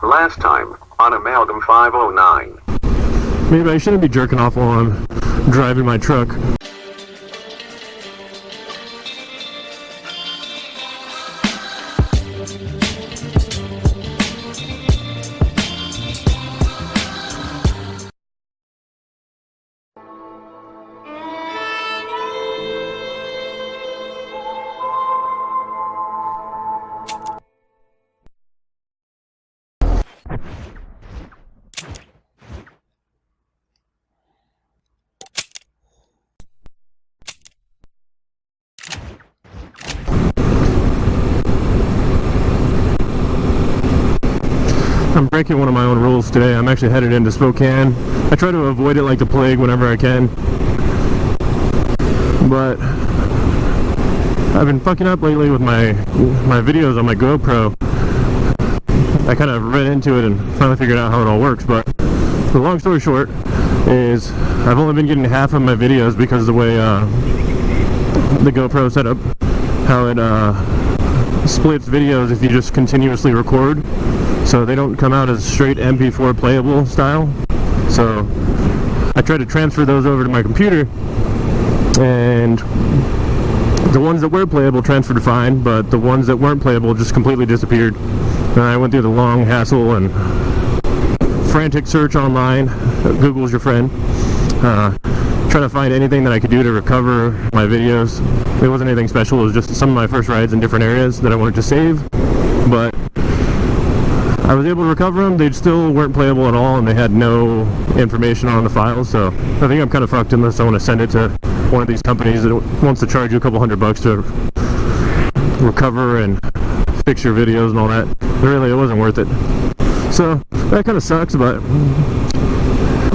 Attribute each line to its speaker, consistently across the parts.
Speaker 1: Last time, on Amalgam 509.
Speaker 2: Maybe I shouldn't be jerking off while I'm driving my truck. I'm breaking one of my own rules today. I'm actually headed into Spokane. I try to avoid it like the plague whenever I can. But I've been fucking up lately with my videos on my GoPro. I kind of read into it and finally figured out how it all works, but the long story short is I've only been getting half of my videos because of the way the GoPro set up, how it splits videos if you just continuously record. So they don't come out as straight MP4 playable style. So I tried to transfer those over to my computer, and the ones that were playable transferred fine, but the ones that weren't playable just completely disappeared. And I went through the long hassle and frantic search online. Google's your friend. Trying to find anything that I could do to recover my videos. It wasn't anything special. It was just some of my first rides in different areas that I wanted to save. But I was able to recover them. They still weren't playable at all, and they had no information on the files. So I think I'm kind of fucked unless I want to send it to one of these companies that wants to charge you a couple $100 to recover and fix your videos and all that. But really, it wasn't worth it. So that kind of sucks, but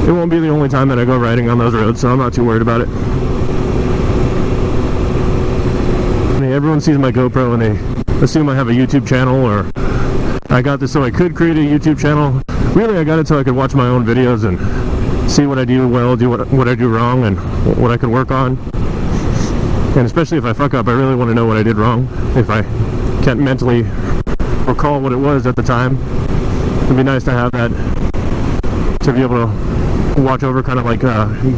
Speaker 2: it won't be the only time that I go riding on those roads, so I'm not too worried about it. I mean, everyone sees my GoPro and they assume I have a YouTube channel, or I got this so I could create a YouTube channel. Really, I got it so I could watch my own videos and see what I do well, do what I do wrong, and what I can work on. And especially if I fuck up, I really want to know what I did wrong. If I can't mentally recall what it was at the time, it'd be nice to have that, to be able to watch over kind of like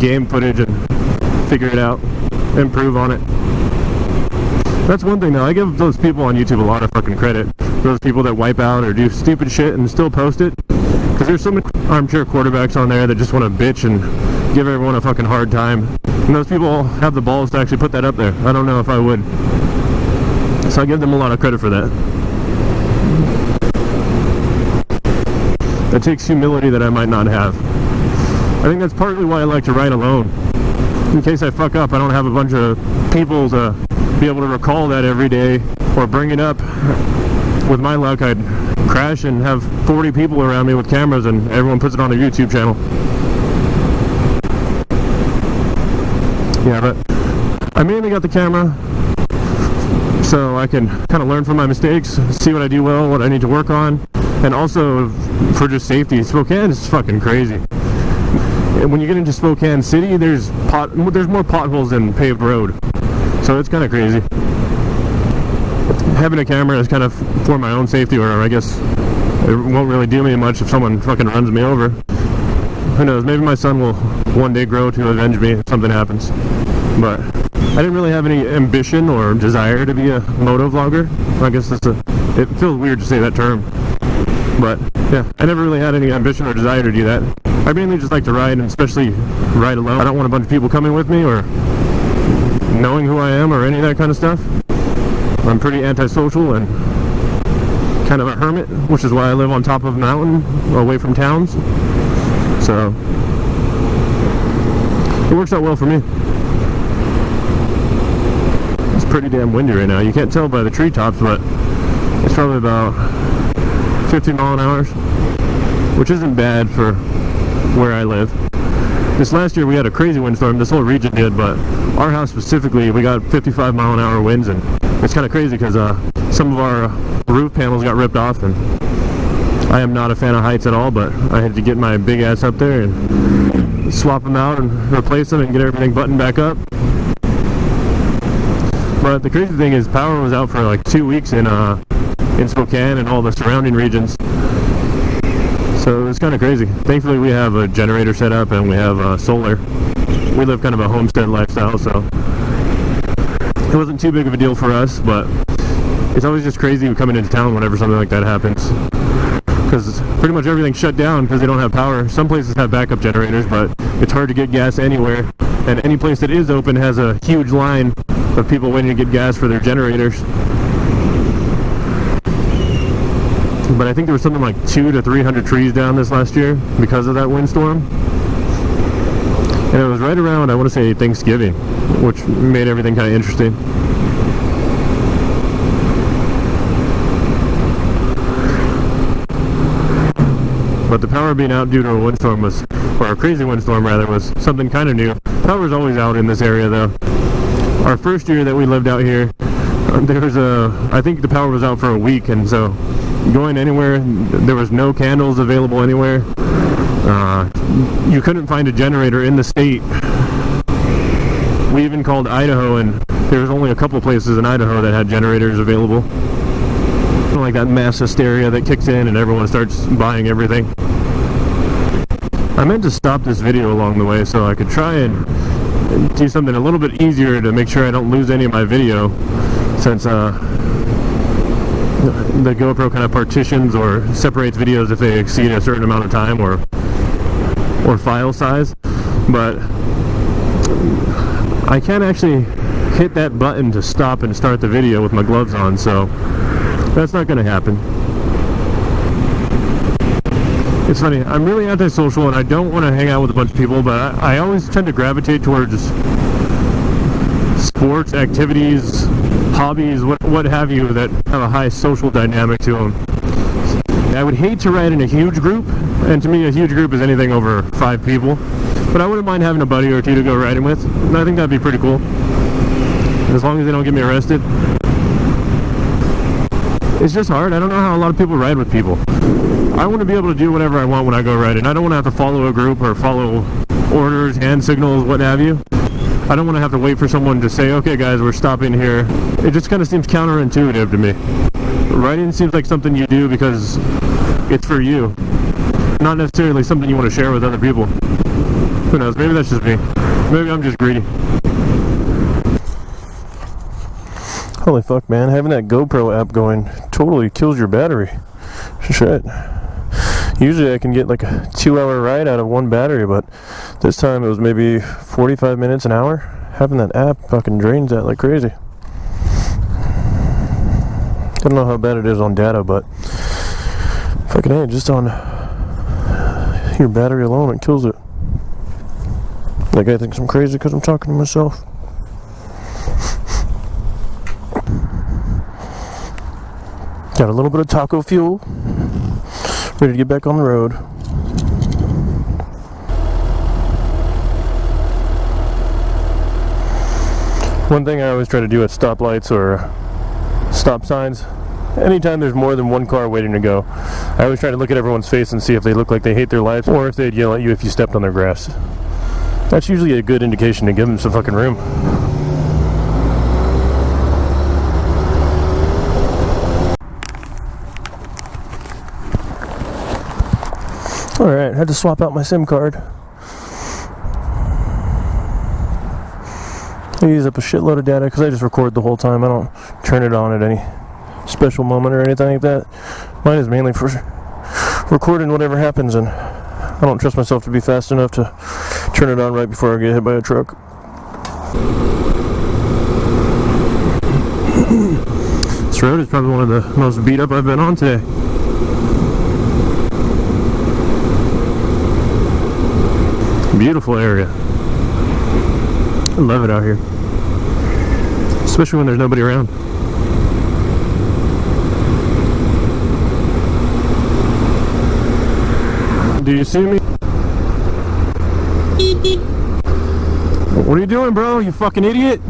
Speaker 2: game footage and figure it out, improve on it. That's one thing though, I give those people on YouTube a lot of fucking credit. Those people that wipe out or do stupid shit and still post it. Because there's so many armchair quarterbacks on there that just want to bitch and give everyone a fucking hard time. And those people have the balls to actually put that up there. I don't know if I would. So I give them a lot of credit for that. That takes humility that I might not have. I think that's partly why I like to ride alone. In case I fuck up, I don't have a bunch of people to be able to recall that every day or bring it up. With my luck, I'd crash and have 40 people around me with cameras and everyone puts it on their YouTube channel. Yeah, but I mainly got the camera so I can kind of learn from my mistakes, see what I do well, what I need to work on, and also for just safety. Spokane is fucking crazy. When you get into Spokane City, there's more potholes than paved road. So it's kind of crazy. Having a camera is kind of for my own safety, or I guess it won't really do me much if someone fucking runs me over. Who knows, maybe my son will one day grow to avenge me if something happens. But I didn't really have any ambition or desire to be a moto vlogger. I guess it feels weird to say that term. But yeah, I never really had any ambition or desire to do that. I mainly just like to ride, and especially ride alone. I don't want a bunch of people coming with me or knowing who I am or any of that kind of stuff. I'm pretty antisocial and kind of a hermit, which is why I live on top of a mountain away from towns. So it works out well for me. It's pretty damn windy right now. You can't tell by the treetops, but it's probably about 50 mile an hour, which isn't bad for where I live. This last year we had a crazy windstorm. This whole region did, but our house specifically, we got 55 mile an hour winds, and it's kind of crazy because some of our roof panels got ripped off, and I am not a fan of heights at all, but I had to get my big ass up there and swap them out and replace them and get everything buttoned back up. But the crazy thing is power was out for like 2 weeks in Spokane and all the surrounding regions. So it's kind of crazy. Thankfully we have a generator set up and we have solar. We live kind of a homestead lifestyle, so it wasn't too big of a deal for us, but it's always just crazy coming into town whenever something like that happens. Because pretty much everything's shut down because they don't have power. Some places have backup generators, but it's hard to get gas anywhere. And any place that is open has a huge line of people waiting to get gas for their generators. But I think there was something like 200 to 300 trees down this last year because of that windstorm. And it was right around, I want to say, Thanksgiving, which made everything kind of interesting. But the power being out due to a windstorm was, or a crazy windstorm rather, was something kind of new. Power's always out in this area though. Our first year that we lived out here, there was I think the power was out for a week, and so going anywhere, there was no candles available anywhere. You couldn't find a generator in the state. We even called Idaho, and there was only a couple places in Idaho that had generators available. Like that mass hysteria that kicks in and everyone starts buying everything. I meant to stop this video along the way so I could try and do something a little bit easier to make sure I don't lose any of my video, since the GoPro kind of partitions or separates videos if they exceed a certain amount of time or file size. But I can't actually hit that button to stop and start the video with my gloves on, so that's not going to happen. It's funny, I'm really antisocial and I don't want to hang out with a bunch of people, but I always tend to gravitate towards sports, activities, hobbies, what have you, that have a high social dynamic to them. I would hate to ride in a huge group, and to me a huge group is anything over 5 people, but I wouldn't mind having a buddy or two to go riding with, and I think that'd be pretty cool, as long as they don't get me arrested. It's just hard. I don't know how a lot of people ride with people. I want to be able to do whatever I want when I go riding. I don't want to have to follow a group or follow orders, hand signals, what have you. I don't want to have to wait for someone to say, okay guys, we're stopping here. It just kind of seems counterintuitive to me. Riding seems like something you do because it's for you, not necessarily something you want to share with other people. Who knows, maybe that's just me. Maybe I'm just greedy. Holy fuck, man, having that GoPro app going totally kills your battery. Shit. Usually I can get like a 2-hour ride out of one battery, but this time it was maybe 45 minutes, an hour. Having that app fucking drains that like crazy. I don't know how bad it is on data, but fucking hey, just on your battery alone it kills it. Like I think I'm crazy because I'm talking to myself. Got a little bit of taco fuel, ready to get back on the road. One thing I always try to do at stoplights or stop signs, anytime there's more than one car waiting to go, I always try to look at everyone's face and see if they look like they hate their lives, or if they'd yell at you if you stepped on their grass. That's usually a good indication to give them some fucking room. Alright, had to swap out my SIM card. I use up a shitload of data because I just record the whole time. I don't turn it on at any special moment or anything like that. Mine is mainly for recording whatever happens, and I don't trust myself to be fast enough to turn it on right before I get hit by a truck. This road is probably one of the most beat up I've been on today. Beautiful area. I love it out here, especially when there's nobody around. Do you see me? What are you doing, bro? You fucking idiot?